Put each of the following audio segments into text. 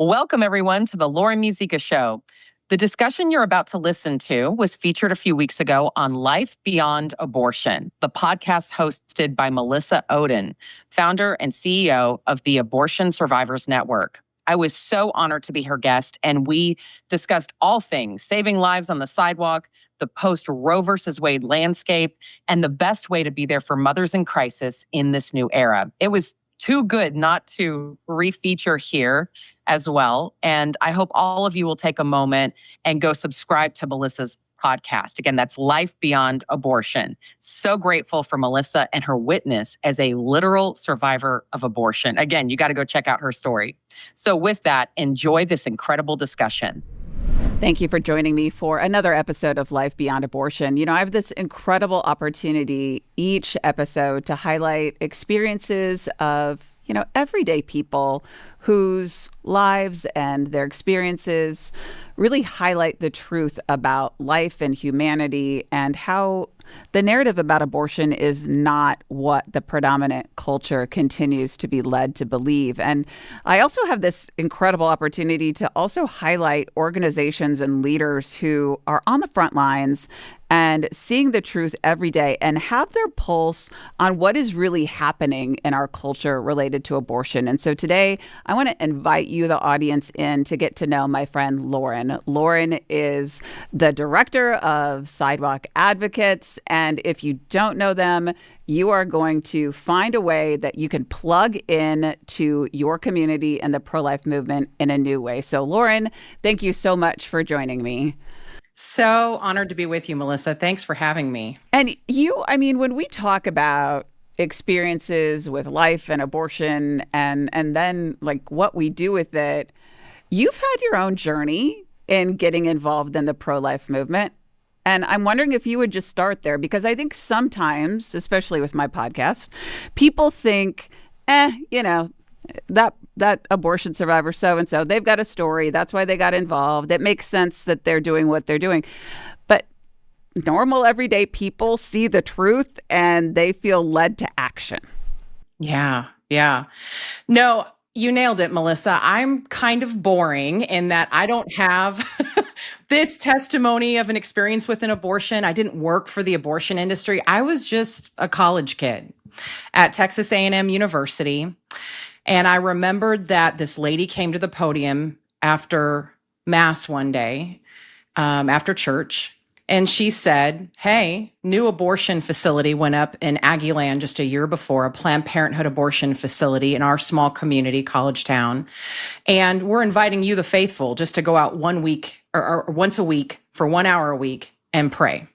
Welcome, everyone, to the Lauren Muzyka Show. The discussion you're about to listen to was featured a few weeks ago on Life Beyond Abortion, the podcast hosted by Melissa Ohden, founder and CEO of the Abortion Survivors Network. I was so honored to be her guest, and we discussed all things saving lives on the sidewalk, the post-Roe versus Wade landscape, and the best way to be there for mothers in crisis in this new era. It was too good not to refeature here as well. And I hope all of you will take a moment and go subscribe to Melissa's podcast. Again, that's Life Beyond Abortion. So grateful for Melissa and her witness as a literal survivor of abortion. Again, you got to go check out her story. So with that, enjoy this incredible discussion. Thank you for joining me for another episode of Life Beyond Abortion. You know, I have this incredible opportunity each episode to highlight experiences of, everyday people whose lives and their experiences really highlight the truth about life and humanity and how the narrative about abortion is not what the predominant culture continues to be led to believe. And I also have this incredible opportunity to also highlight organizations and leaders who are on the front lines and seeing the truth every day and have their pulse on what is really happening in our culture related to abortion. And so today, I want to invite you, the audience, in to get to know my friend Lauren. Lauren is the director of Sidewalk Advocates. And if you don't know them, you are going to find a way that you can plug in to your community and the pro-life movement in a new way. So Lauren, thank you so much for joining me. So honored to be with you, Melissa. Thanks for having me. And when we talk about experiences with life and abortion and then like what we do with it, you've had your own journey in getting involved in the pro-life movement. And I'm wondering if you would just start there, because I think sometimes, especially with my podcast, people think, that abortion survivor so-and-so, they've got a story. That's why they got involved. It makes sense that they're doing what they're doing. But normal, everyday people see the truth and they feel led to action. Yeah. No, you nailed it, Melissa. I'm kind of boring in that I don't have this testimony of an experience with an abortion. I didn't work for the abortion industry. I was just a college kid at Texas A&M University. And I remembered that this lady came to the podium after Mass one day, after church, and she said, hey, new abortion facility went up in Aggieland just a year before, a Planned Parenthood abortion facility in our small community, college town. And we're inviting you, the faithful, just to go out 1 week or once a week for 1 hour a week and pray.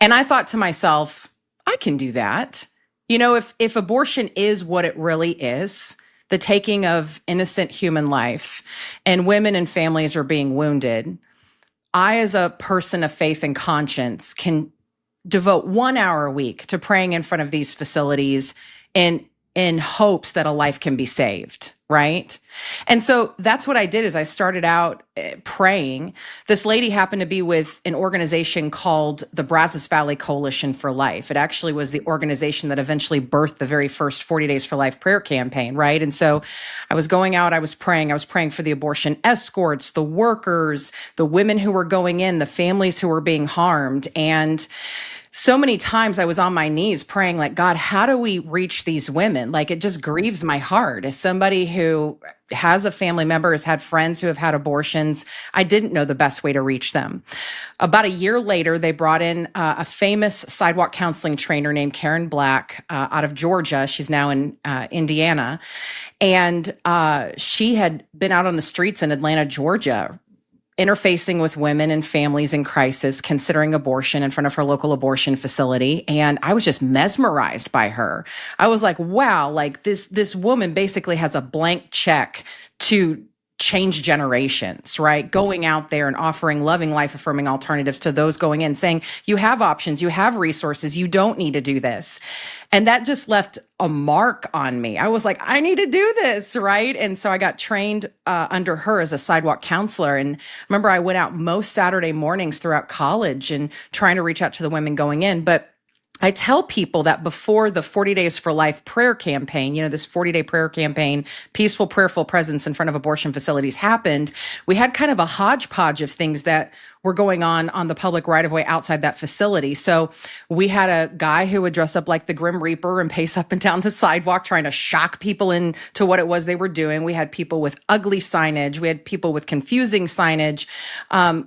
And I thought to myself, I can do that. If abortion is what it really is, the taking of innocent human life, and women and families are being wounded, I, as a person of faith and conscience, can devote 1 hour a week to praying in front of these facilities in hopes that a life can be saved, right? And so that's what I did. Is I started out praying. This lady happened to be with an organization called the Brazos Valley Coalition for Life. It actually was the organization that eventually birthed the very first 40 Days for Life prayer campaign, right? And so I was going out, I was praying for the abortion escorts, the workers, the women who were going in, the families who were being harmed. And so many times I was on my knees praying, like, God, how do we reach these women? Like, it just grieves my heart. As somebody who has a family member, has had friends who have had abortions, I didn't know the best way to reach them. About a year later, they brought in a famous sidewalk counseling trainer named Karen Black out of Georgia. She's now in Indiana. And she had been out on the streets in Atlanta, Georgia, interfacing with women and families in crisis, considering abortion in front of her local abortion facility. And I was just mesmerized by her. I was like, wow, like this woman basically has a blank check to change generations, right? Going out there and offering loving, life-affirming alternatives to those going in, saying, you have options, you have resources, you don't need to do this. And that just left a mark on me. I was like, I need to do this, right? And so I got trained under her as a sidewalk counselor. And remember, I went out most Saturday mornings throughout college and trying to reach out to the women going in. But I tell people that before the 40 Days for Life prayer campaign, this 40-day prayer campaign, peaceful, prayerful presence in front of abortion facilities happened, we had kind of a hodgepodge of things that were going on the public right-of-way outside that facility. So we had a guy who would dress up like the Grim Reaper and pace up and down the sidewalk trying to shock people into what it was they were doing. We had people with ugly signage. We had people with confusing signage.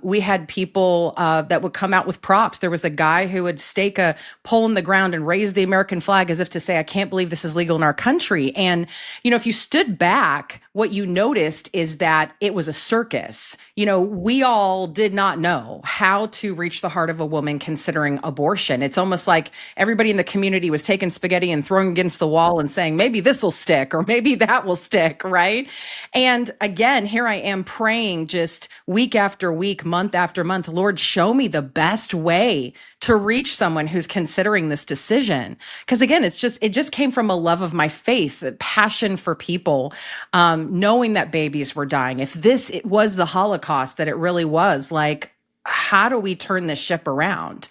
We had people that would come out with props. There was a guy who would stake a pole in the ground and raise the American flag as if to say, I can't believe this is legal in our country. And, if you stood back, what you noticed is that it was a circus. We all did not know how to reach the heart of a woman considering abortion. It's almost like everybody in the community was taking spaghetti and throwing against the wall and saying, maybe this will stick or maybe that will stick, right? And again, here I am praying just week after week, month after month, Lord, show me the best way to reach someone who's considering this decision. Because again, it just came from a love of my faith, a passion for people, knowing that babies were dying. If it was the Holocaust, that it really was, like, how do we turn this ship around?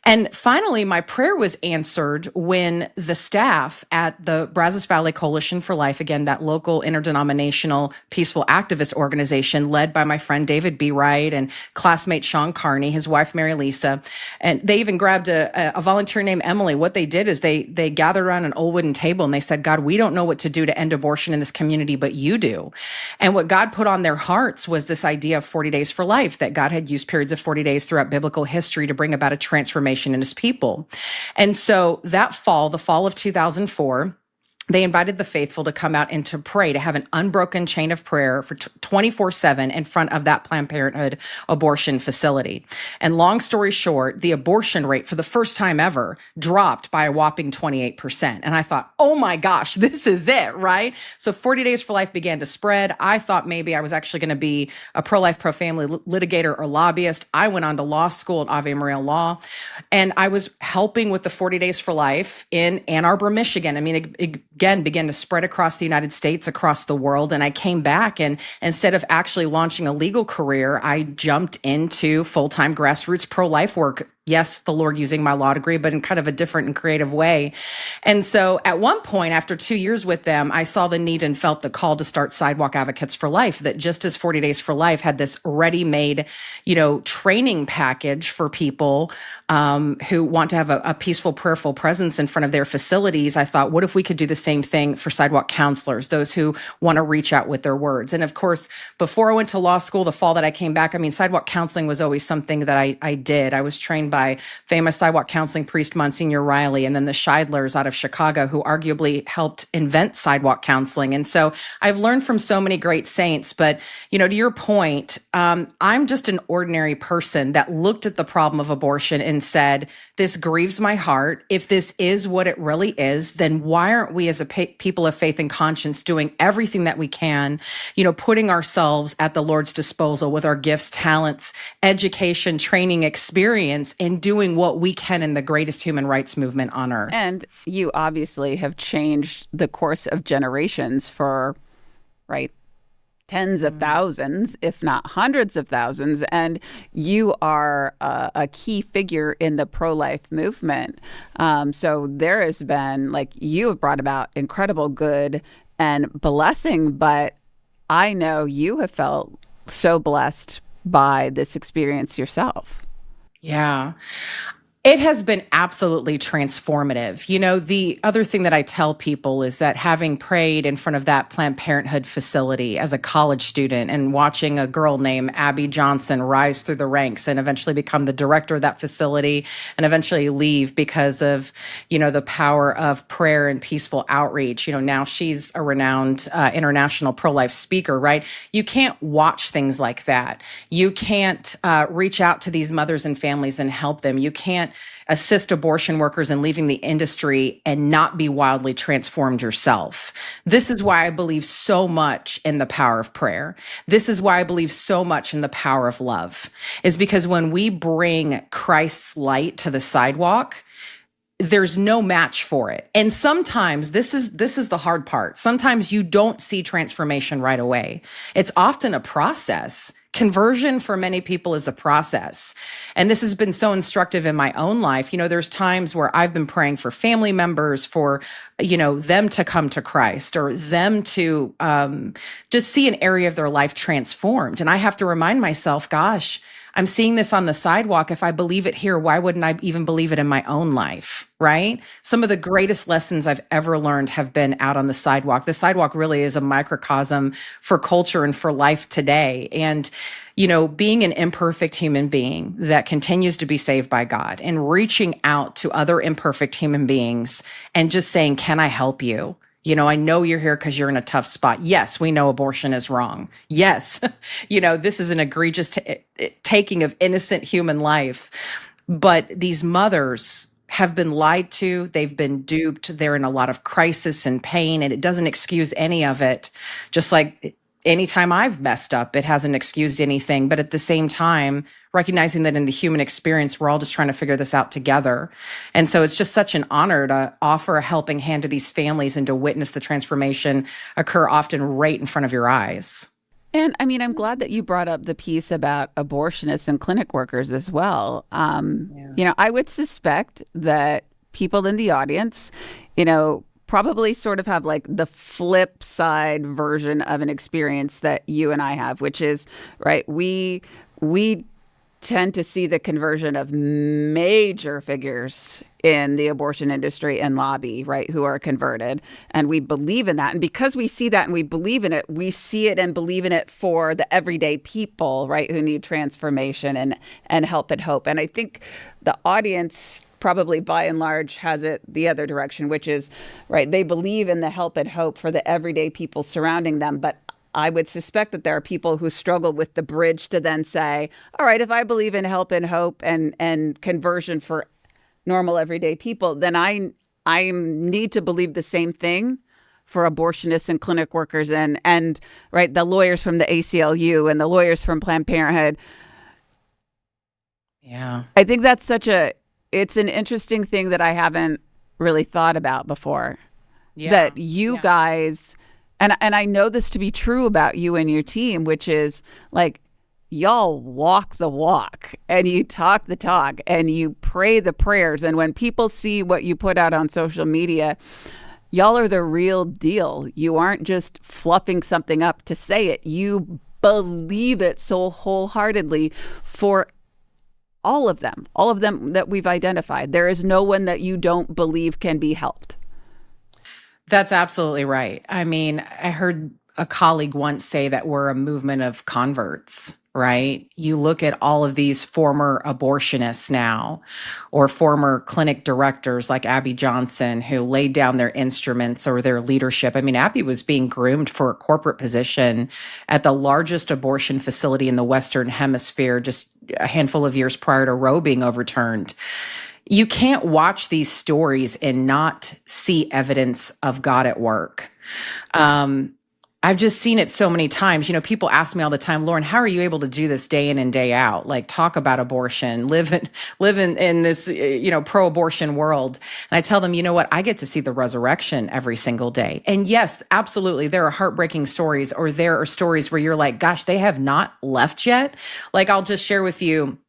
And finally, my prayer was answered when the staff at the Brazos Valley Coalition for Life, again, that local interdenominational peaceful activist organization led by my friend David B. Wright and classmate Sean Carney, his wife Mary Lisa, and they even grabbed a volunteer named Emily. What they did is they gathered around an old wooden table and they said, God, we don't know what to do to end abortion in this community, but you do. And what God put on their hearts was this idea of 40 days for life, that God had used periods of 40 days throughout biblical history to bring about a transformation in his people. And so that fall, the fall of 2004, they invited the faithful to come out and to pray, to have an unbroken chain of prayer for 24/7 in front of that Planned Parenthood abortion facility. And long story short, the abortion rate for the first time ever dropped by a whopping 28%. And I thought, oh my gosh, this is it, right? So 40 Days for Life began to spread. I thought maybe I was actually going to be a pro-life, pro-family litigator or lobbyist. I went on to law school at Ave Maria Law, and I was helping with the 40 Days for Life in Ann Arbor, Michigan. I mean, again, began to spread across the United States, across the world. And I came back, and instead of actually launching a legal career, I jumped into full-time grassroots pro-life work. Yes, the Lord using my law degree, but in kind of a different and creative way. And so at one point, after 2 years with them, I saw the need and felt the call to start Sidewalk Advocates for Life, that just as 40 Days for Life had this ready-made, training package for people who want to have a peaceful, prayerful presence in front of their facilities, I thought, what if we could do the same thing for sidewalk counselors, those who want to reach out with their words? And of course, before I went to law school, the fall that I came back, sidewalk counseling was always something that I did. I was trained by famous sidewalk counseling priest Monsignor Riley, and then the Scheidlers out of Chicago, who arguably helped invent sidewalk counseling. And so I've learned from so many great saints. But, to your point, I'm just an ordinary person that looked at the problem of abortion and said, this grieves my heart. If this is what it really is, then why aren't we as a people of faith and conscience doing everything that we can, putting ourselves at the Lord's disposal with our gifts, talents, education, training, experience, and doing what we can in the greatest human rights movement on earth. And you obviously have changed the course of generations for, tens of thousands, if not hundreds of thousands. And you are a key figure in the pro-life movement. So there has been, you have brought about incredible good and blessing, but I know you have felt so blessed by this experience yourself. Yeah. It has been absolutely transformative. The other thing that I tell people is that having prayed in front of that Planned Parenthood facility as a college student and watching a girl named Abby Johnson rise through the ranks and eventually become the director of that facility and eventually leave because of, the power of prayer and peaceful outreach. Now she's a renowned international pro-life speaker, right? You can't watch things like that. You can't reach out to these mothers and families and help them. You can't assist abortion workers in leaving the industry and not be wildly transformed yourself. This is why I believe so much in the power of prayer. This is why I believe so much in the power of love, is because when we bring Christ's light to the sidewalk, there's no match for it. And sometimes this is the hard part. Sometimes you don't see transformation right away. It's often a process. Conversion for many people is a process. And this has been so instructive in my own life. There's times where I've been praying for family members, for, them to come to Christ, or them to just see an area of their life transformed. And I have to remind myself, gosh, I'm seeing this on the sidewalk. If I believe it here, why wouldn't I even believe it in my own life, right? Some of the greatest lessons I've ever learned have been out on the sidewalk. The sidewalk really is a microcosm for culture and for life today. And, being an imperfect human being that continues to be saved by God and reaching out to other imperfect human beings and just saying, can I help you? I know you're here because you're in a tough spot. Yes, we know abortion is wrong. Yes, this is an egregious taking of innocent human life. But these mothers have been lied to. They've been duped. They're in a lot of crisis and pain, and it doesn't excuse any of it. Just like anytime I've messed up, it hasn't excused anything. But at the same time, recognizing that in the human experience, we're all just trying to figure this out together. And so it's just such an honor to offer a helping hand to these families and to witness the transformation occur often right in front of your eyes. And I'm glad that you brought up the piece about abortionists and clinic workers as well. I would suspect that people in the audience, probably sort of have like the flip side version of an experience that you and I have, which is, right, we tend to see the conversion of major figures in the abortion industry and lobby, right, who are converted. And we believe in that. And because we see that and we believe in it, we see it and believe in it for the everyday people, right, who need transformation and help and hope. And I think the audience probably by and large has it the other direction, which is, right, they believe in the help and hope for the everyday people surrounding them. But I would suspect that there are people who struggle with the bridge to then say, all right, if I believe in help and hope and conversion for normal everyday people, then I need to believe the same thing for abortionists and clinic workers and right, the lawyers from the ACLU and the lawyers from Planned Parenthood. Yeah. I think that's it's an interesting thing that I haven't really thought about before. Yeah. That you guys, and I know this to be true about you and your team, which is like, y'all walk the walk and you talk the talk and you pray the prayers. And when people see what you put out on social media, y'all are the real deal. You aren't just fluffing something up to say it. You believe it so wholeheartedly for all of them that we've identified. There is no one that you don't believe can be helped. That's absolutely right. I heard a colleague once say that we're a movement of converts, right? You look at all of these former abortionists now, or former clinic directors like Abby Johnson, who laid down their instruments or their leadership. Abby was being groomed for a corporate position at the largest abortion facility in the Western Hemisphere just a handful of years prior to Roe being overturned. You can't watch these stories and not see evidence of God at work. I've just seen it so many times. People ask me all the time, Lauren, how are you able to do this day in and day out? Like, talk about abortion, live in this, pro-abortion world. And I tell them, you know what? I get to see the resurrection every single day. And yes, absolutely, there are heartbreaking stories, or there are stories where you're like, gosh, they have not left yet. Like, I'll just share with you,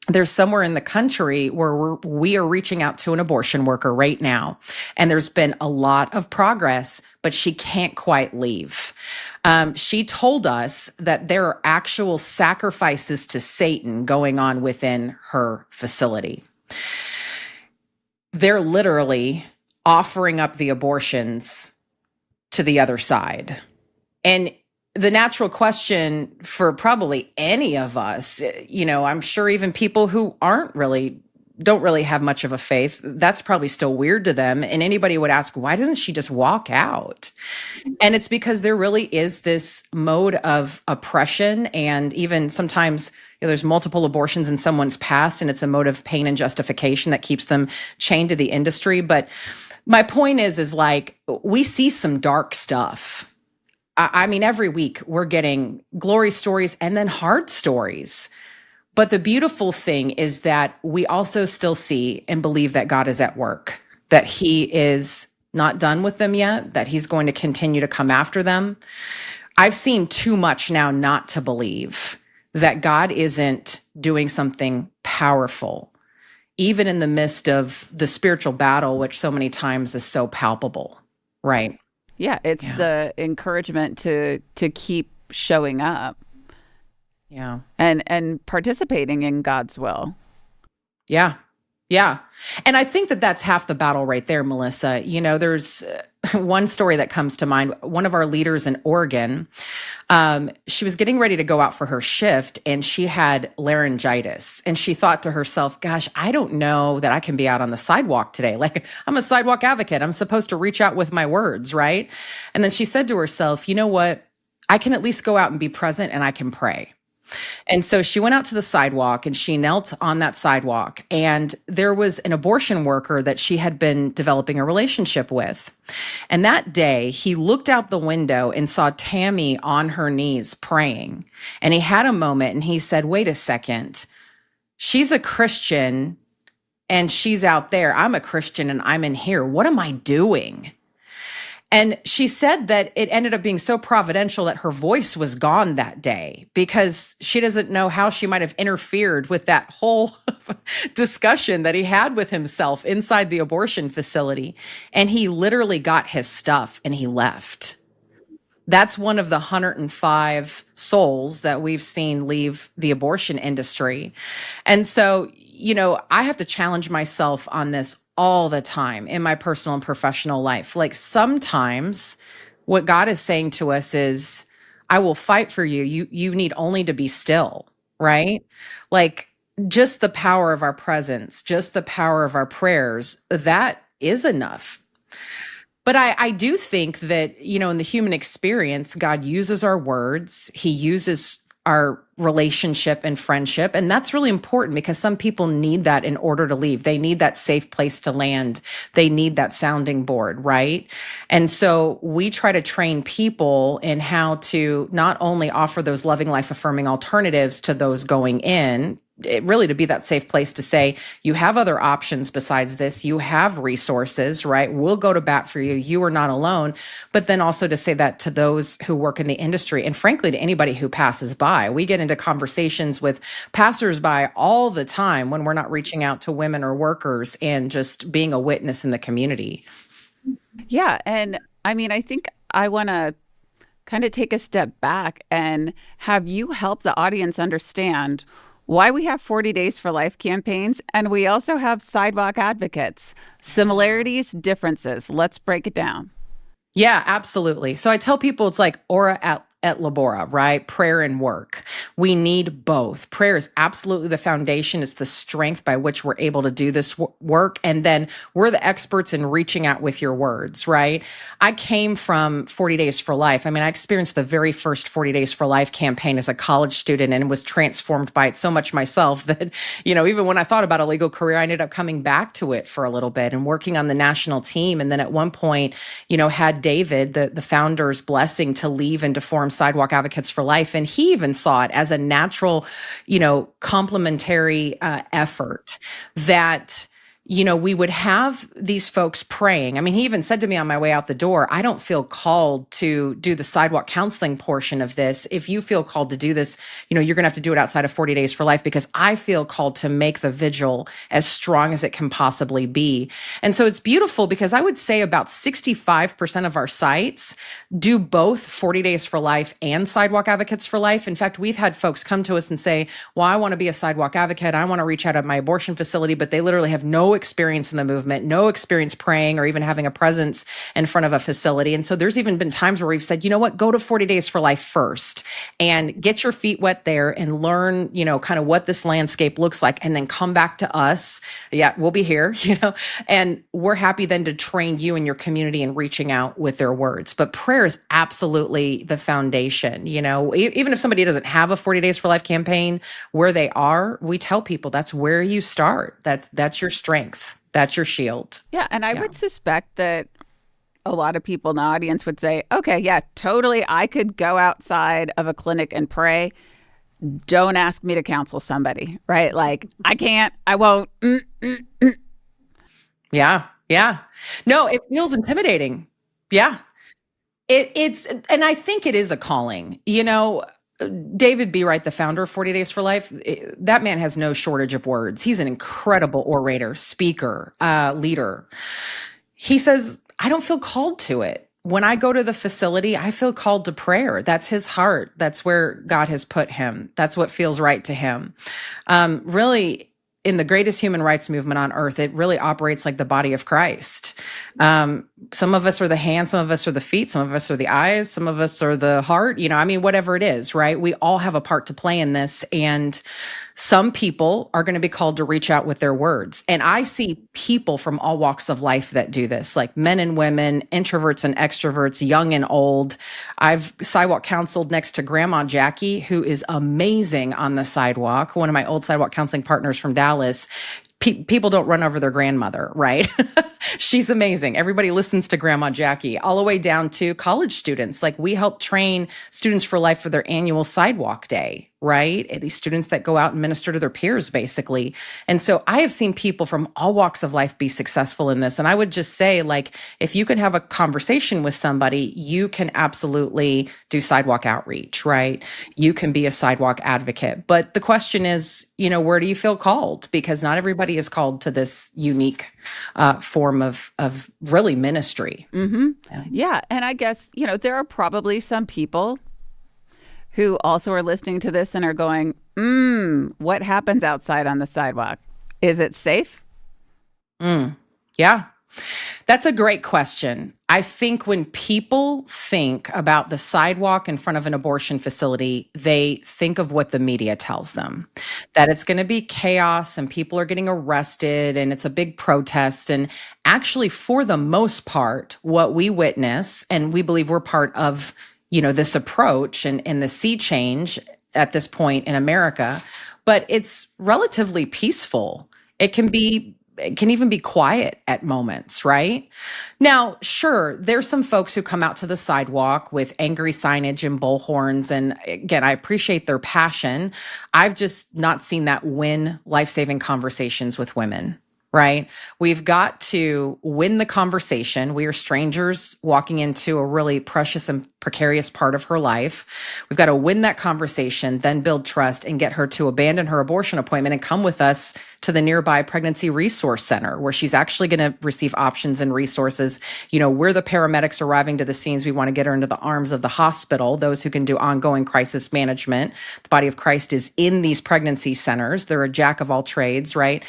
there's somewhere in the country where we are reaching out to an abortion worker right now. And there's been a lot of progress, but she can't quite leave. She told us that there are actual sacrifices to Satan going on within her facility. They're literally offering up the abortions to the other side. And the natural question for probably any of us, I'm sure even people who don't really have much of a faith, that's probably still weird to them. And anybody would ask, why doesn't she just walk out? And it's because there really is this mode of oppression. And even sometimes there's multiple abortions in someone's past, and it's a mode of pain and justification that keeps them chained to the industry. But my point is like, we see some dark stuff. Every week we're getting glory stories and then hard stories. But the beautiful thing is that we also still see and believe that God is at work. that he is not done with them yet, that he's going to continue to come after them. I've seen too much now not to believe that God isn't doing something powerful, even in the midst of the spiritual battle, which so many times is so palpable, right? Yeah, it's the encouragement to keep showing up. Yeah. And participating in God's will. Yeah. Yeah. And I think that that's half the battle right there, Melissa. You know, there's one story that comes to mind. One of our leaders in Oregon, she was getting ready to go out for her shift and she had laryngitis. And she thought to herself, gosh, I don't know that I can be out on the sidewalk today. Like, I'm a sidewalk advocate. I'm supposed to reach out with my words, right? And then she said to herself, you know what? I can at least go out and be present and I can pray. And so she went out to the sidewalk and she knelt on that sidewalk. And there was an abortion worker that she had been developing a relationship with. And that day, he looked out the window and saw Tammy on her knees praying. And he had a moment and he said, wait a second, she's a Christian and she's out there. I'm a Christian and I'm in here. What am I doing? And she said that it ended up being so providential that her voice was gone that day because she doesn't know how she might have interfered with that whole discussion that he had with himself inside the abortion facility. And he literally got his stuff and he left. That's one of the 105 souls that we've seen leave the abortion industry. And so, you know, I have to challenge myself on this all the time in my personal and professional life. Like sometimes what God is saying to us is, I will fight for you. You need only to be still, right? Like just the power of our presence, just the power of our prayers, that is enough. But I do think that, you know, in the human experience, God uses our words. He uses our relationship and friendship. And that's really important because some people need that in order to leave. They need that safe place to land. They need that sounding board, right? And so we try to train people in how to not only offer those loving, life-affirming alternatives to those going in, really to be that safe place to say, you have other options besides this. You have resources, right? We'll go to bat for you. You are not alone. But then also to say that to those who work in the industry and frankly, to anybody who passes by. We get into conversations with passersby all the time when we're not reaching out to women or workers and just being a witness in the community. Yeah. And I mean, I think I want to kind of take a step back and have you help the audience understand why we have 40 Days for Life campaigns, and we also have sidewalk advocates. Similarities, differences. Let's break it down. Yeah, absolutely. So I tell people it's like ora et labora, right? Prayer and work. We need both. Prayer is absolutely the foundation. It's the strength by which we're able to do this work. And then we're the experts in reaching out with your words, right? I came from 40 Days for Life. I mean, I experienced the very first 40 Days for Life campaign as a college student and was transformed by it so much myself that, you know, even when I thought about a legal career, I ended up coming back to it for a little bit and working on the national team. And then at one point, you know, had David, the founder's blessing to leave and to form Sidewalk Advocates for Life. And he even saw it as a natural, you know, complementary effort that, you know, we would have these folks praying. I mean, he even said to me on my way out the door, I don't feel called to do the sidewalk counseling portion of this. If you feel called to do this, you know, you're going to have to do it outside of 40 Days for Life because I feel called to make the vigil as strong as it can possibly be. And so it's beautiful because I would say about 65% of our sites do both 40 Days for Life and Sidewalk Advocates for Life. In fact, we've had folks come to us and say, well, I want to be a sidewalk advocate. I want to reach out at my abortion facility, but they literally have no experience in the movement, no experience praying or even having a presence in front of a facility. And so there's even been times where we've said, you know what, go to 40 Days for Life first and get your feet wet there and learn, you know, kind of what this landscape looks like and then come back to us. Yeah, we'll be here, you know, and we're happy then to train you and your community in reaching out with their words. But prayer is absolutely the foundation. You know, even if somebody doesn't have a 40 Days for Life campaign where they are, we tell people that's where you start. That's your strength. That's your shield. Yeah. And I would suspect that a lot of people in the audience would say, okay, yeah, totally. I could go outside of a clinic and pray. Don't ask me to counsel somebody, right? Like, I can't, I won't. Yeah. Yeah. No, it feels intimidating. Yeah. And I think it is a calling. David B. Wright, the founder of 40 Days for Life, that man has no shortage of words. He's an incredible orator, speaker, leader. He says, I don't feel called to it. When I go to the facility, I feel called to prayer. That's his heart. That's where God has put him. That's what feels right to him. Really, in the greatest human rights movement on earth, it really operates like the body of Christ. Some of us are the hands, some of us are the feet, some of us are the eyes, some of us are the heart, whatever it is, right? We all have a part to play in this. And some people are going to be called to reach out with their words. And I see people from all walks of life that do this, like men and women, introverts and extroverts, young and old. I've sidewalk counseled next to Grandma Jackie, who is amazing on the sidewalk, one of my old sidewalk counseling partners from Dallas. People don't run over their grandmother, right? She's amazing. Everybody listens to Grandma Jackie, all the way down to college students. Like, we help train Students for Life for their annual sidewalk day, right? And these students that go out and minister to their peers, basically. And so I have seen people from all walks of life be successful in this. And I would just say, like, if you can have a conversation with somebody, you can absolutely do sidewalk outreach, right? You can be a sidewalk advocate. But the question is, where do you feel called? Because not everybody is called to this unique form of really ministry. Mm-hmm. Yeah. And I guess, there are probably some people who also are listening to this and are going, what happens outside on the sidewalk? Is it safe? Yeah. That's a great question. I think when people think about the sidewalk in front of an abortion facility, they think of what the media tells them, that it's going to be chaos and people are getting arrested and it's a big protest. And actually, for the most part, what we witness, and we believe we're part of, this approach and the sea change at this point in America, but it's relatively peaceful. It can even be quiet at moments, right? Now, sure, there's some folks who come out to the sidewalk with angry signage and bullhorns. And again, I appreciate their passion. I've just not seen that win life-saving conversations with women, right? We've got to win the conversation. We are strangers walking into a really precious and precarious part of her life. We've got to win that conversation, then build trust and get her to abandon her abortion appointment and come with us to the nearby pregnancy resource center, where she's actually going to receive options and resources. We're the paramedics arriving to the scenes. We want to get her into the arms of the hospital, those who can do ongoing crisis management. The body of Christ is in these pregnancy centers. They're a jack of all trades, right?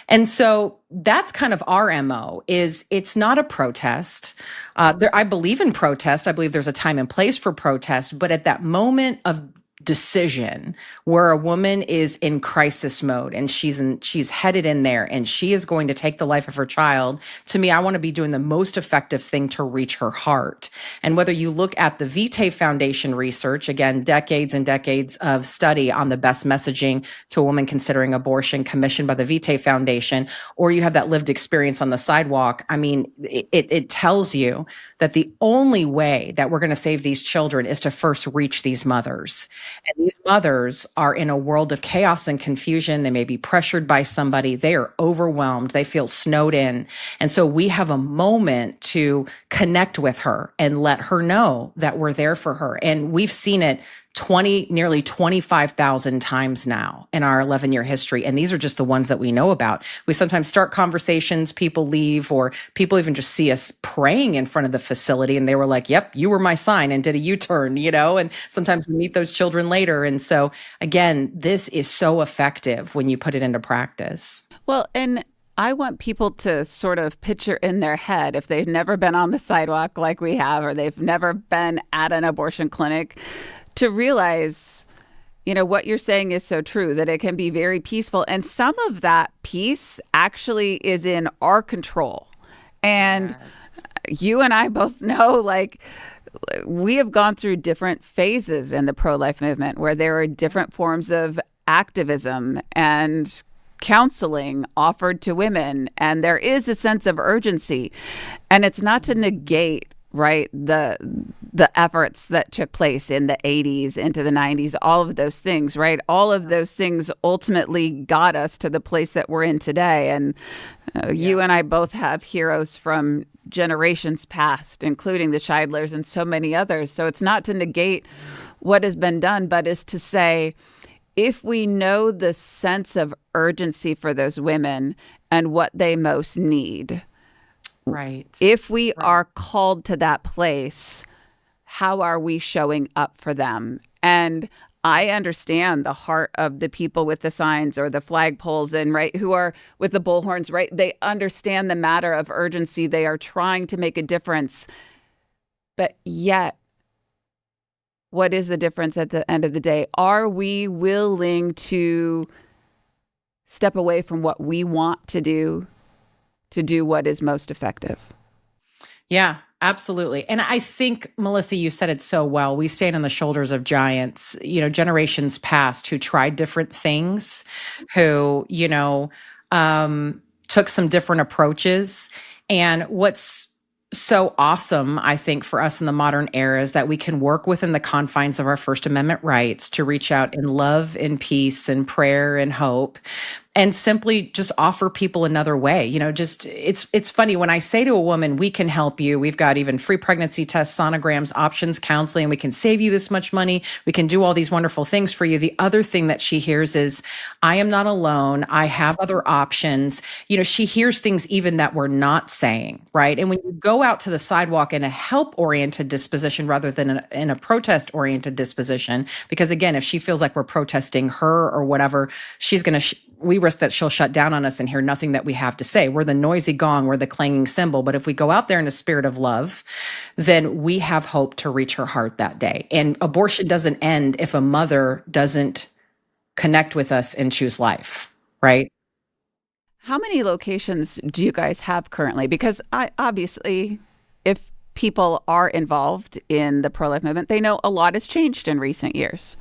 And so that's kind of our MO. It's not a protest. I believe in protest. I believe there's a time and place for protest, but at that moment of decision where a woman is in crisis mode and she's headed in there and she is going to take the life of her child, to me, I want to be doing the most effective thing to reach her heart. And whether you look at the Vitae Foundation research, again, decades and decades of study on the best messaging to a woman considering abortion commissioned by the Vitae Foundation, or you have that lived experience on the sidewalk, I mean, it tells you that the only way that we're going to save these children is to first reach these mothers. And these mothers are in a world of chaos and confusion. They may be pressured by somebody. They are overwhelmed. They feel snowed in. And so we have a moment to connect with her and let her know that we're there for her. And we've seen it nearly 25,000 times now in our 11-year history. And these are just the ones that we know about. We sometimes start conversations, people leave, or people even just see us praying in front of the facility. And they were like, yep, you were my sign, and did a U-turn, and sometimes we meet those children later. And so again, this is so effective when you put it into practice. Well, and I want people to sort of picture in their head, if they've never been on the sidewalk like we have, or they've never been at an abortion clinic, to realize, what you're saying is so true, that it can be very peaceful. And some of that peace actually is in our control. And you and I both know, we have gone through different phases in the pro-life movement where there are different forms of activism and counseling offered to women. And there is a sense of urgency. And it's not to negate right? The efforts that took place in the 80s into the 90s, all of those things, right? All of those things ultimately got us to the place that we're in today. And you and I both have heroes from generations past, including the Scheidlers and so many others. So it's not to negate what has been done, but is to say, if we know the sense of urgency for those women and what they most need, right? If we are called to that place, how are we showing up for them? And I understand the heart of the people with the signs or the flagpoles and who are with the bullhorns, right? They understand the matter of urgency. They are trying to make a difference. But yet, what is the difference at the end of the day? Are we willing to step away from what we want to do what is most effective? Yeah, absolutely. And I think, Melissa, you said it so well. We stand on the shoulders of giants, generations past who tried different things, who, took some different approaches. And what's so awesome, I think, for us in the modern era is that we can work within the confines of our First Amendment rights to reach out in love and peace and prayer and hope, and simply just offer people another way. It's funny when I say to a woman, we can help you. We've got even free pregnancy tests, sonograms, options, counseling. We can save you this much money. We can do all these wonderful things for you. The other thing that she hears is, I am not alone. I have other options. She hears things even that we're not saying, right? And when you go out to the sidewalk in a help-oriented disposition rather than in a protest-oriented disposition, because again, if she feels like we're protesting her or whatever, she's going to we risk that she'll shut down on us and hear nothing that we have to say. We're the noisy gong, we're the clanging cymbal. But if we go out there in a spirit of love, then we have hope to reach her heart that day. And abortion doesn't end if a mother doesn't connect with us and choose life, right? How many locations do you guys have currently? Because obviously, if people are involved in the pro-life movement, they know a lot has changed in recent years.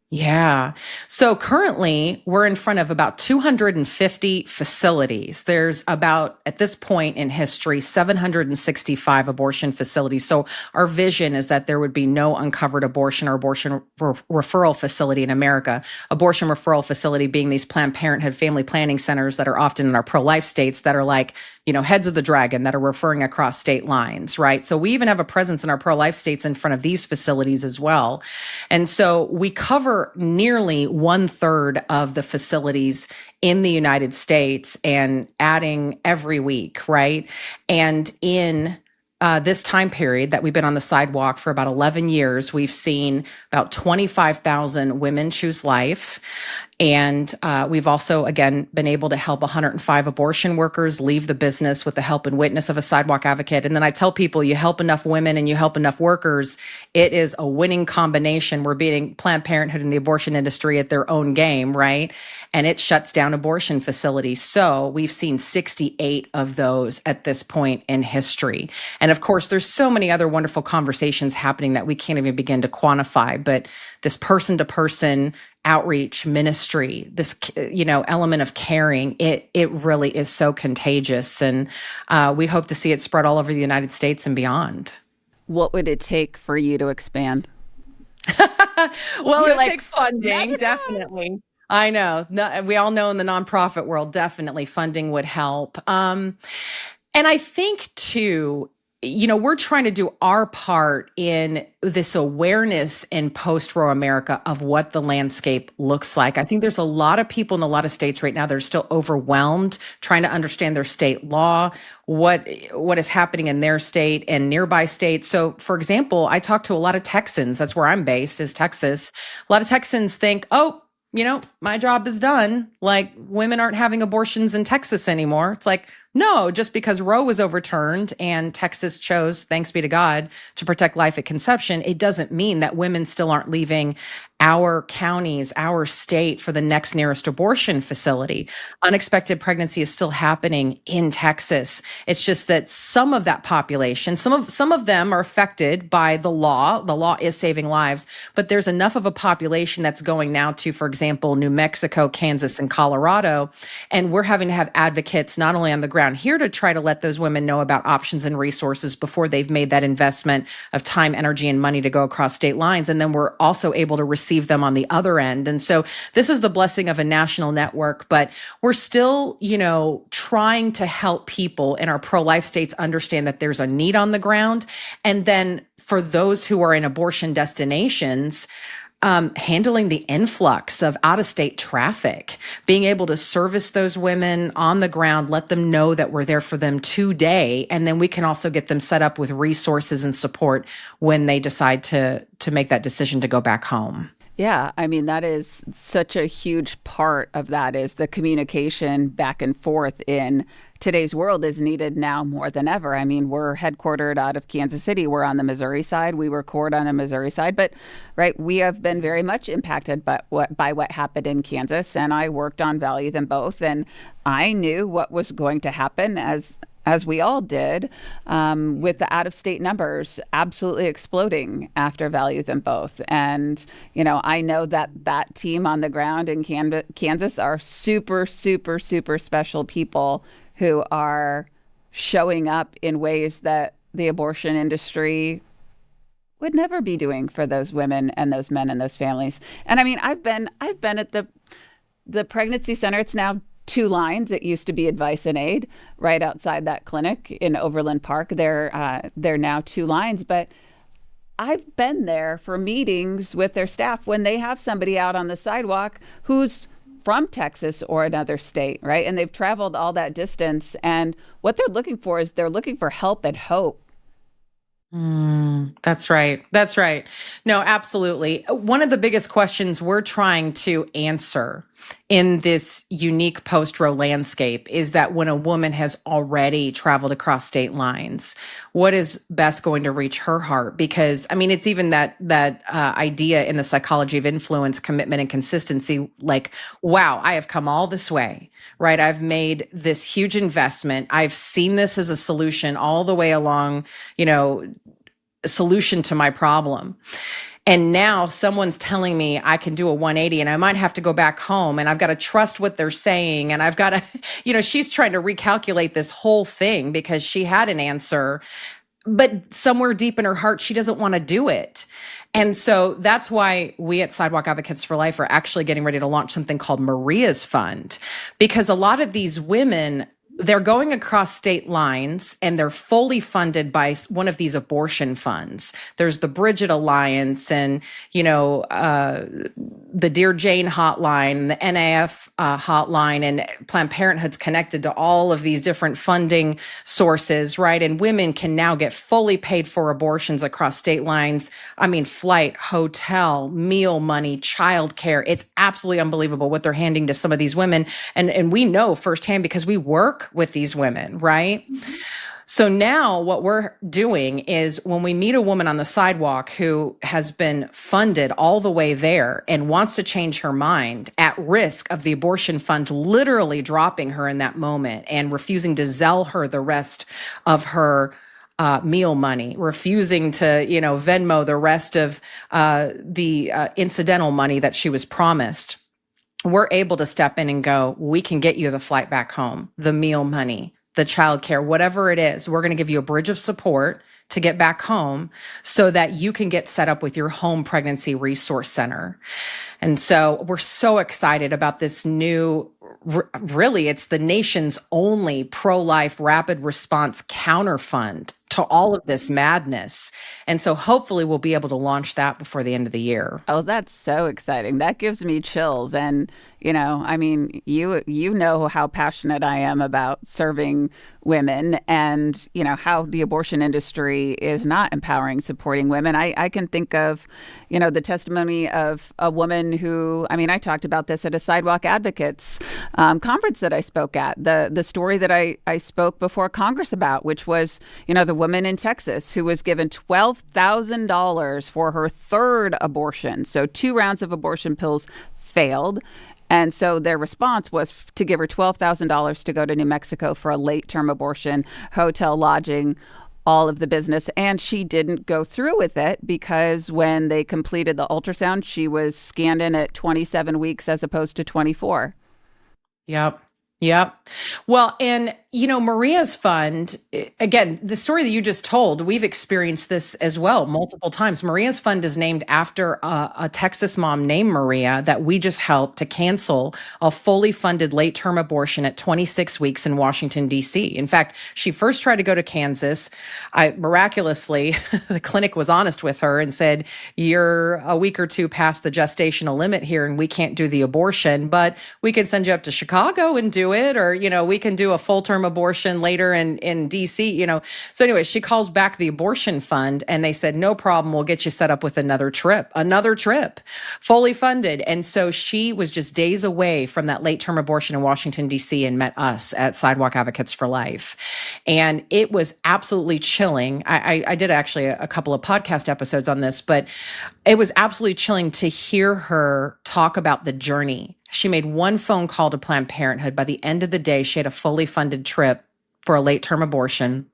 Yeah. So currently we're in front of about 250 facilities. There's about, at this point in history, 765 abortion facilities. So our vision is that there would be no uncovered abortion or abortion referral facility in America. Abortion referral facility being these Planned Parenthood family planning centers that are often in our pro-life states that are like, heads of the dragon that are referring across state lines, right? So we even have a presence in our pro-life states in front of these facilities as well. And so we cover nearly 1/3 of the facilities in the United States and adding every week, right? And in this time period that we've been on the sidewalk for about 11 years, we've seen about 25,000 women choose life. And we've also, again, been able to help 105 abortion workers leave the business with the help and witness of a sidewalk advocate. And then I tell people, you help enough women and you help enough workers, it is a winning combination. We're beating Planned Parenthood and the abortion industry at their own game, right? And it shuts down abortion facilities. So we've seen 68 of those at this point in history. And of course, there's so many other wonderful conversations happening that we can't even begin to quantify. But this person-to-person outreach ministry, this element of caring, it really is so contagious, and we hope to see it spread all over the United States and beyond. What would it take for you to expand? Well, it would take funding, definitely. I know. We all know in the nonprofit world, definitely funding would help. And I think too, we're trying to do our part in this awareness in post-Roe America of what the landscape looks like. I think there's a lot of people in a lot of states right now that are still overwhelmed trying to understand their state law, what is happening in their state and nearby states. So, for example, I talk to a lot of Texans. That's where I'm based, is Texas. A lot of Texans think, my job is done. Like, women aren't having abortions in Texas anymore. It's like, no, just because Roe was overturned and Texas chose, thanks be to God, to protect life at conception, it doesn't mean that women still aren't leaving our counties, our state for the next nearest abortion facility. Unexpected pregnancy is still happening in Texas. It's just that some of that population, some of them are affected by the law. The law is saving lives, but there's enough of a population that's going now to, for example, New Mexico, Kansas, and Colorado. And we're having to have advocates not only on the ground around here to try to let those women know about options and resources before they've made that investment of time, energy, and money to go across state lines. And then we're also able to receive them on the other end. And so this is the blessing of a national network, but we're still, trying to help people in our pro-life states understand that there's a need on the ground. And then for those who are in abortion destinations, handling the influx of out-of-state traffic, being able to service those women on the ground, let them know that we're there for them today, and then we can also get them set up with resources and support when they decide to make that decision to go back home. Yeah, I mean, that is such a huge part of that is the communication back and forth in today's world is needed now more than ever. I mean, we're headquartered out of Kansas City. We're on the Missouri side. We record on the Missouri side. But, right, we have been very much impacted by what happened in Kansas. And I worked on Value Them Both. And I knew what was going to happen as we all did, with the out-of-state numbers absolutely exploding after Value Them Both. And, I know that team on the ground in Kansas are super, super, super special people who are showing up in ways that the abortion industry would never be doing for those women and those men and those families. And I mean, I've been at the pregnancy center. It's now 2 lines. It used to be Advice and Aid right outside that clinic in Overland Park. They're now 2 lines, but I've been there for meetings with their staff when they have somebody out on the sidewalk who's from Texas or another state, right? And they've traveled all that distance. And what they're looking for is they're looking for help and hope. That's right. That's right. No, absolutely. One of the biggest questions we're trying to answer in this unique post-Roe landscape is that when a woman has already traveled across state lines, what is best going to reach her heart? Because, I mean, it's even that idea in the psychology of influence, commitment, and consistency, like, wow, I have come all this way, right? I've made this huge investment. I've seen this as a solution all the way along, a solution to my problem. And now someone's telling me I can do a 180 and I might have to go back home and I've got to trust what they're saying. And I've got to, she's trying to recalculate this whole thing because she had an answer, but somewhere deep in her heart, she doesn't want to do it. And so that's why we at Sidewalk Advocates for Life are actually getting ready to launch something called Maria's Fund, because a lot of these women, they're going across state lines and they're fully funded by one of these abortion funds. There's the Bridget Alliance and, the Dear Jane hotline, the NAF hotline, and Planned Parenthood's connected to all of these different funding sources, right? And women can now get fully paid for abortions across state lines. I mean, flight, hotel, meal money, childcare. It's absolutely unbelievable what they're handing to some of these women. And we know firsthand because we work with these women, right? Mm-hmm. So now what we're doing is when we meet a woman on the sidewalk who has been funded all the way there and wants to change her mind at risk of the abortion fund literally dropping her in that moment and refusing to Zelle her the rest of her meal money, refusing to, Venmo the rest of the incidental money that she was promised, we're able to step in and go, we can get you the flight back home, the meal money, the childcare, whatever it is. We're going to give you a bridge of support to get back home so that you can get set up with your home pregnancy resource center. And so we're so excited about this new, really, it's the nation's only pro-life rapid response counter fund to all of this madness. And so hopefully we'll be able to launch that before the end of the year. Oh, that's so exciting. That gives me chills. And, I mean, you know how passionate I am about serving women and, how the abortion industry is not empowering, supporting women. I can think of, the testimony of a woman who, I talked about this at a Sidewalk Advocates conference that I spoke at, the story that I spoke before Congress about, which was, the woman in Texas who was given $12,000 for her 3rd abortion. So 2 rounds of abortion pills failed. And so their response was to give her $12,000 to go to New Mexico for a late-term abortion, hotel, lodging, all of the business. And she didn't go through with it because when they completed the ultrasound, she was scanned in at 27 weeks as opposed to 24. Yep. Well, and, Maria's fund, again, the story that you just told, we've experienced this as well multiple times. Maria's fund is named after a Texas mom named Maria that we just helped to cancel a fully funded late-term abortion at 26 weeks in Washington, D.C. In fact, she first tried to go to Kansas. Miraculously, the clinic was honest with her and said, you're a week or two past the gestational limit here and we can't do the abortion, but we can send you up to Chicago and do it, or, we can do a full-term abortion later in DC, So anyway, she calls back the abortion fund and they said, no problem. We'll get you set up with another trip, fully funded. And so she was just days away from that late term abortion in Washington, DC, and met us at Sidewalk Advocates for Life. And it was absolutely chilling. I did actually a couple of podcast episodes on this, but it was absolutely chilling to hear her talk about the journey. She made one phone call to Planned Parenthood. By the end of the day, she had a fully funded trip for a late-term abortion,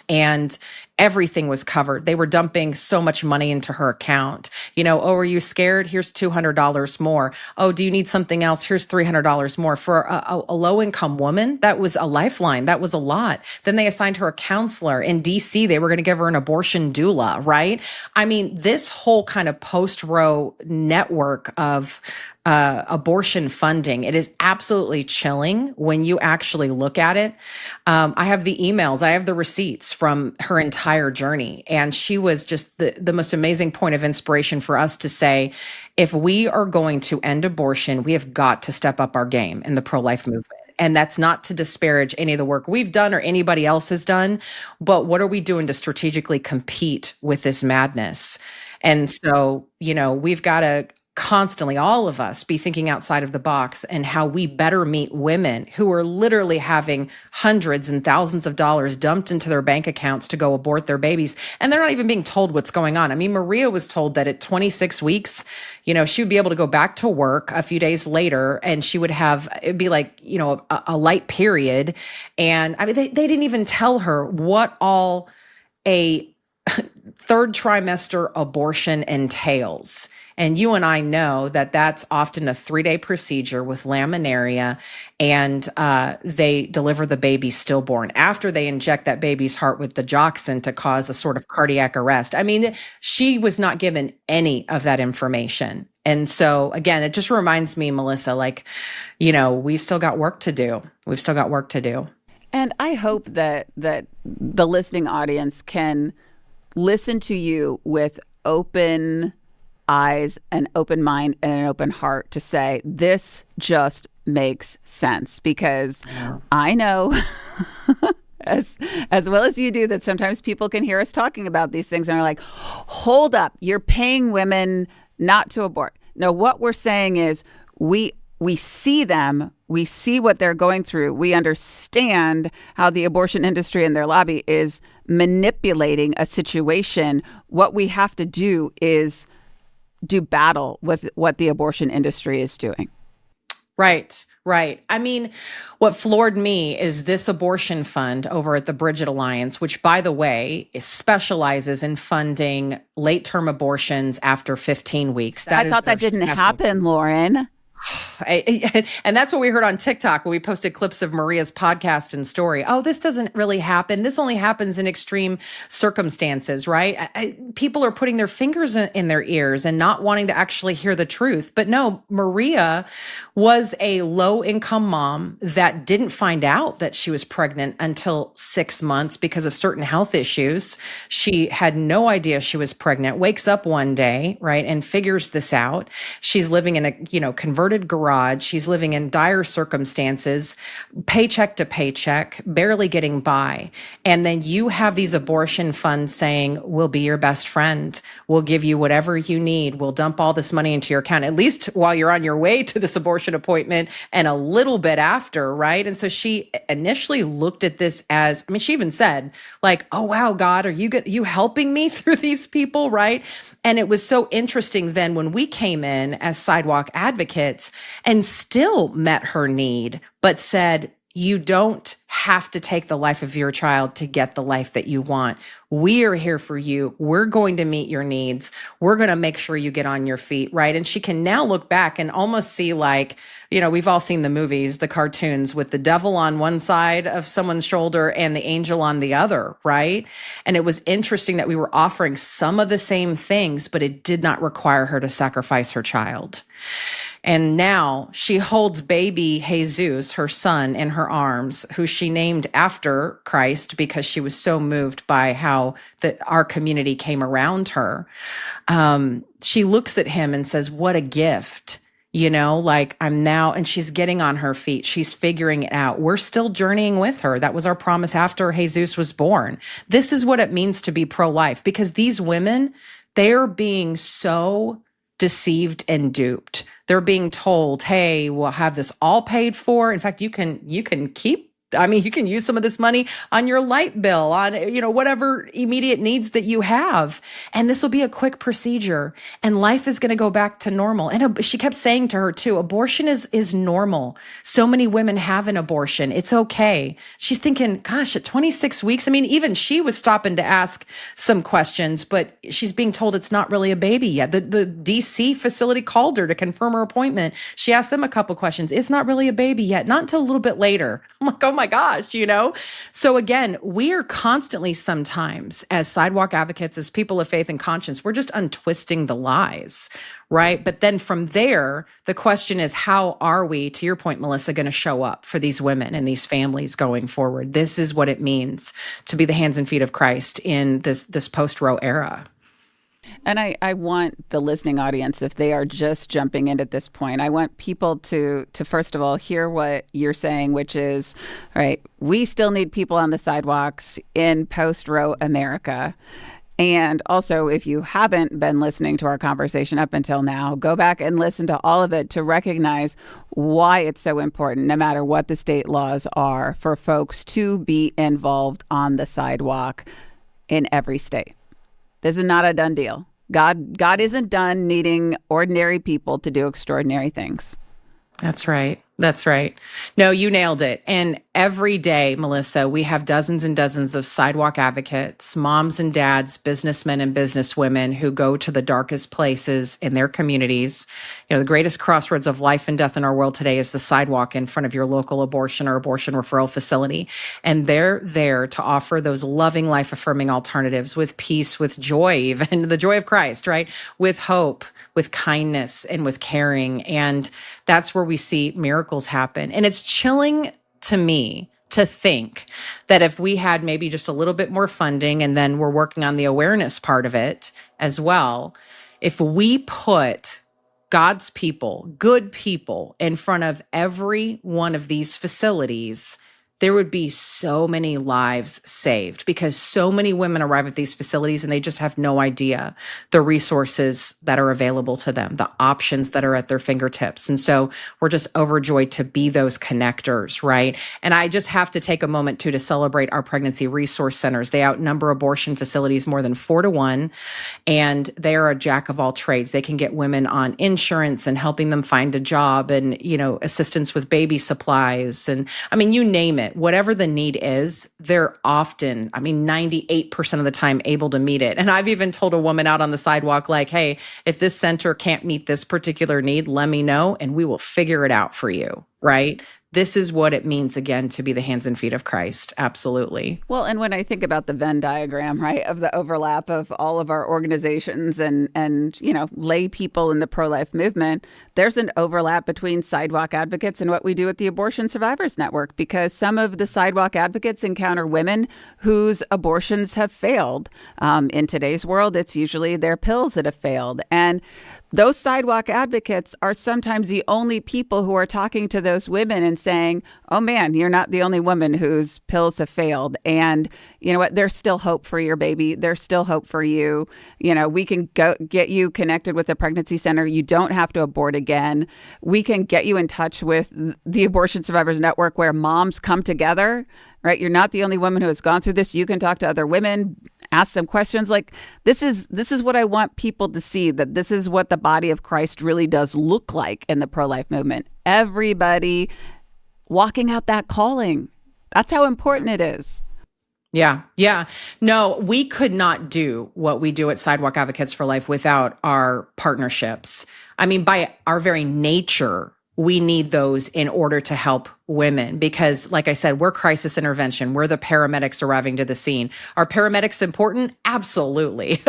and everything was covered. They were dumping so much money into her account. Oh, are you scared? Here's $200 more. Oh, do you need something else? Here's $300 more. For a low-income woman, that was a lifeline. That was a lot. Then they assigned her a counselor. In DC, they were going to give her an abortion doula, right? I mean, this whole kind of post-Roe network of abortion funding, it is absolutely chilling when you actually look at it. I have the emails, I have the receipts from her entire journey. And she was just the most amazing point of inspiration for us to say, if we are going to end abortion, we have got to step up our game in the pro-life movement. And that's not to disparage any of the work we've done or anybody else has done, but what are we doing to strategically compete with this madness? And so, we've got to constantly, all of us, be thinking outside of the box and how we better meet women who are literally having hundreds and thousands of dollars dumped into their bank accounts to go abort their babies. And they're not even being told what's going on. I mean, Maria was told that at 26 weeks, she would be able to go back to work a few days later and she would have, it'd be like, a light period. And I mean, they didn't even tell her what all a third trimester abortion entails. And you and I know that that's often a 3-day procedure with laminaria, and they deliver the baby stillborn after they inject that baby's heart with digoxin to cause a sort of cardiac arrest. I mean, she was not given any of that information. And so, again, it just reminds me, Melissa, we still got work to do. We've still got work to do. And I hope that the listening audience can listen to you with open eyes, an open mind, and an open heart to say, this just makes sense. Because I know, as well as you do, that sometimes people can hear us talking about these things and are like, hold up, you're paying women not to abort. No, what we're saying is we see them, we see what they're going through. We understand how the abortion industry and their lobby is manipulating a situation. What we have to do is do battle with what the abortion industry is doing. Right. I mean, what floored me is this abortion fund over at the Bridget Alliance, which, by the way, specializes in funding late-term abortions after 15 weeks. I thought that didn't happen, Lauren. And that's what we heard on TikTok when we posted clips of Maria's podcast and story. Oh, this doesn't really happen. This only happens in extreme circumstances, right? People are putting their fingers in their ears and not wanting to actually hear the truth. But no, Maria was a low-income mom that didn't find out that she was pregnant until 6 months because of certain health issues. She had no idea she was pregnant, wakes up one day, right, and figures this out. She's living in a, converted garage. She's living in dire circumstances, paycheck to paycheck, barely getting by. And then you have these abortion funds saying, we'll be your best friend. We'll give you whatever you need. We'll dump all this money into your account, at least while you're on your way to this abortion appointment and a little bit after, right? And so she initially looked at this as, she even said like, oh, wow, God, are you helping me through these people, right? And it was so interesting then when we came in as Sidewalk advocates and still met her need, but said, you don't have to take the life of your child to get the life that you want. We are here for you. We're going to meet your needs. We're going to make sure you get on your feet, right? And she can now look back and almost see, like, we've all seen the movies, the cartoons, with the devil on one side of someone's shoulder and the angel on the other, right? And it was interesting that we were offering some of the same things, but it did not require her to sacrifice her child. And now she holds baby Jesus, her son, in her arms, who she named after Christ because she was so moved by how our community came around her. She looks at him and says, what a gift. Like, I'm now, and she's getting on her feet. She's figuring it out. We're still journeying with her. That was our promise after Jesus was born. This is what it means to be pro-life, because these women, they're being so deceived and duped. They're being told, hey, we'll have this all paid for. In fact, you can you can use some of this money on your light bill, on, whatever immediate needs that you have. And this will be a quick procedure and life is going to go back to normal. And she kept saying to her too, abortion is normal. So many women have an abortion. It's okay. She's thinking, gosh, at 26 weeks, even she was stopping to ask some questions, but she's being told it's not really a baby yet. The DC facility called her to confirm her appointment. She asked them a couple questions. It's not really a baby yet, not until a little bit later. I'm like, oh my gosh, So again, we are constantly sometimes, as sidewalk advocates, as people of faith and conscience, we're just untwisting the lies, right? But then from there, the question is, how are we, to your point, Melissa, going to show up for these women and these families going forward? This is what it means to be the hands and feet of Christ in this post-Roe era. And I want the listening audience, if they are just jumping in at this point, I want people to first of all hear what you're saying, which is, all right, we still need people on the sidewalks in post-Roe America. And also, if you haven't been listening to our conversation up until now, go back and listen to all of it to recognize why it's so important, no matter what the state laws are, for folks to be involved on the sidewalk in every state. This is not a done deal. God isn't done needing ordinary people to do extraordinary things. That's right. That's right. No, you nailed it. And every day, Melissa, we have dozens and dozens of sidewalk advocates, moms and dads, businessmen and businesswomen who go to the darkest places in their communities. The greatest crossroads of life and death in our world today is the sidewalk in front of your local abortion or abortion referral facility. And they're there to offer those loving, life-affirming alternatives with peace, with joy, even the joy of Christ, right? With hope, with kindness, and with caring. And that's where we see miracles happen. And it's chilling to me to think that if we had maybe just a little bit more funding, and then we're working on the awareness part of it as well, if we put God's people, good people, in front of every one of these facilities, there would be so many lives saved, because so many women arrive at these facilities and they just have no idea the resources that are available to them, the options that are at their fingertips. And so we're just overjoyed to be those connectors, right? And I just have to take a moment too to celebrate our pregnancy resource centers. They outnumber abortion facilities more than 4-1, and they are a jack of all trades. They can get women on insurance and helping them find a job, and, assistance with baby supplies. And you name it. Whatever the need is, they're often, 98% of the time able to meet it. And I've even told a woman out on the sidewalk, like, hey, if this center can't meet this particular need, let me know and we will figure it out for you, right? This is what it means, again, to be the hands and feet of Christ. Absolutely. Well, and when I think about the Venn diagram, right, of the overlap of all of our organizations and lay people in the pro-life movement, there's an overlap between sidewalk advocates and what we do at the Abortion Survivors Network, because some of the sidewalk advocates encounter women whose abortions have failed. In today's world, it's usually their pills that have failed. And those sidewalk advocates are sometimes the only people who are talking to those women and saying, oh man, you're not the only woman whose pills have failed. And you know what? There's still hope for your baby. There's still hope for you. We can go get you connected with a pregnancy center. You don't have to abort again. We can get you in touch with the Abortion Survivors Network, where moms come together, right? You're not the only woman who has gone through this. You can talk to other women, ask them questions. Like, this is what I want people to see, that this is what the body of Christ really does look like in the pro-life movement. Everybody walking out that calling. That's how important it is. Yeah. Yeah. No, we could not do what we do at Sidewalk Advocates for Life without our partnerships. I mean, by our very nature, we need those in order to help women because, like I said, we're crisis intervention. We're the paramedics arriving to the scene. Are paramedics important? Absolutely.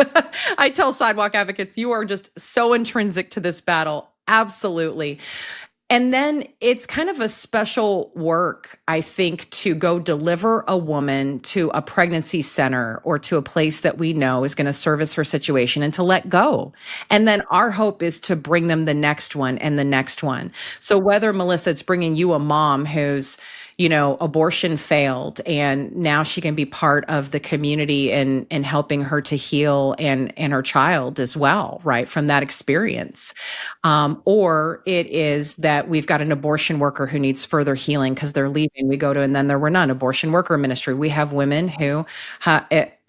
I tell Sidewalk Advocates, you are just so intrinsic to this battle. Absolutely. And then it's kind of a special work, I think, to go deliver a woman to a pregnancy center or to a place that we know is going to service her situation and to let go. And then our hope is to bring them the next one and the next one. So whether, Melissa, it's bringing you a mom who's, abortion failed and now she can be part of the community and helping her to heal and her child as well, right, from that experience. Or it is that we've got an abortion worker who needs further healing because they're leaving. We go to, and then there were none, abortion worker ministry. We have women who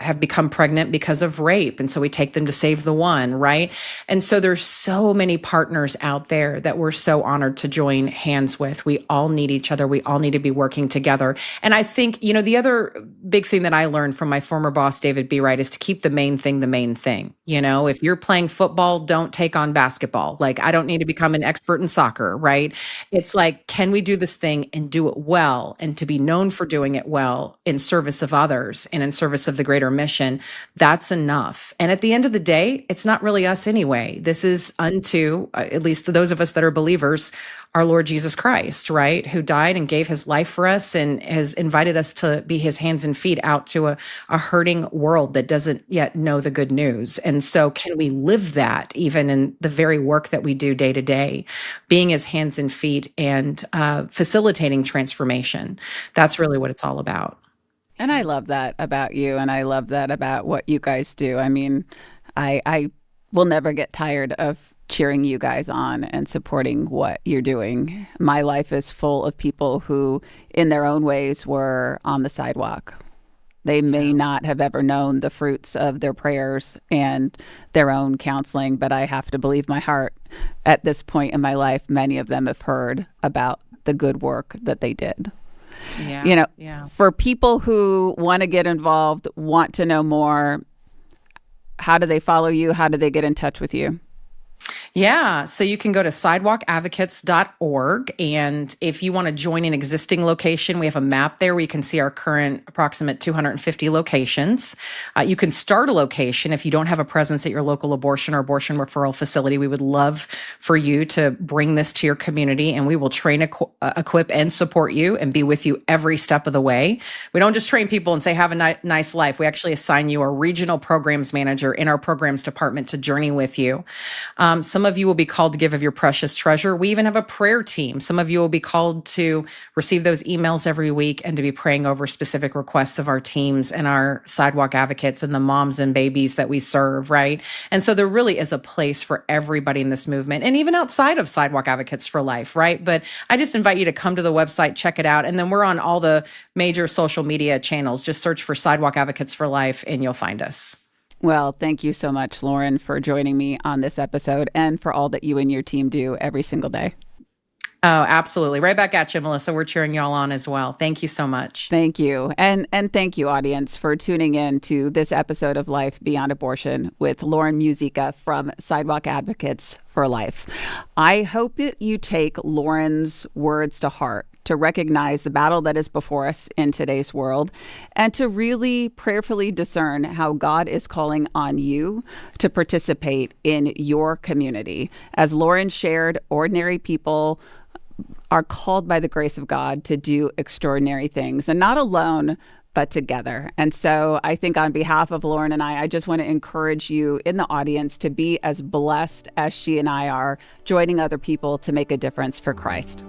have become pregnant because of rape. And so we take them to Save the One, right? And so there's so many partners out there that we're so honored to join hands with. We all need each other. We all need to be working together. And I think, the other big thing that I learned from my former boss, David B. Wright, is to keep the main thing the main thing. If you're playing football, don't take on basketball. Like, I don't need to become an expert in soccer, right? It's like, can we do this thing and do it well and to be known for doing it well in service of others and in service of the greater mission? That's enough. And at the end of the day, it's not really us anyway. This is unto, at least to those of us that are believers, our Lord Jesus Christ, right? Who died and gave his life for us and has invited us to be his hands and feet out to a hurting world that doesn't yet know the good news. And so can we live that even in the very work that we do day to day, being his hands and feet and facilitating transformation? That's really what it's all about. And I love that about you. And I love that about what you guys do. I mean, I will never get tired of cheering you guys on and supporting what you're doing. My life is full of people who, in their own ways, were on the sidewalk. They may not have ever known the fruits of their prayers and their own counseling, but I have to believe my heart at this point in my life, many of them have heard about the good work that they did. For people who want to get involved, want to know more, how do they follow you? How do they get in touch with you? Yeah. So you can go to sidewalkadvocates.org. And if you want to join an existing location, we have a map there where you can see our current approximate 250 locations. You can start a location if you don't have a presence at your local abortion or abortion referral facility. We would love for you to bring this to your community, and we will train, equip, and support you and be with you every step of the way. We don't just train people and say, have a nice life. We actually assign you a regional programs manager in our programs department to journey with you. Some of you will be called to give of your precious treasure. We even have a prayer team. Some of you will be called to receive those emails every week and to be praying over specific requests of our teams and our sidewalk advocates and the moms and babies that we serve, right? And so there really is a place for everybody in this movement and even outside of Sidewalk Advocates for Life, right? But I just invite you to come to the website, check it out. And then we're on all the major social media channels. Just search for Sidewalk Advocates for Life and you'll find us. Well, thank you so much, Lauren, for joining me on this episode and for all that you and your team do every single day. Oh, absolutely. Right back at you, Melissa. We're cheering y'all on as well. Thank you so much. Thank you. And thank you, audience, for tuning in to this episode of Life Beyond Abortion with Lauren Muzyka from Sidewalk Advocates for Life. I hope that you take Lauren's words to heart, to recognize the battle that is before us in today's world, and to really prayerfully discern how God is calling on you to participate in your community. As Lauren shared, ordinary people are called by the grace of God to do extraordinary things, and not alone, but together. And so I think on behalf of Lauren and I just want to encourage you in the audience to be as blessed as she and I are, joining other people to make a difference for Christ.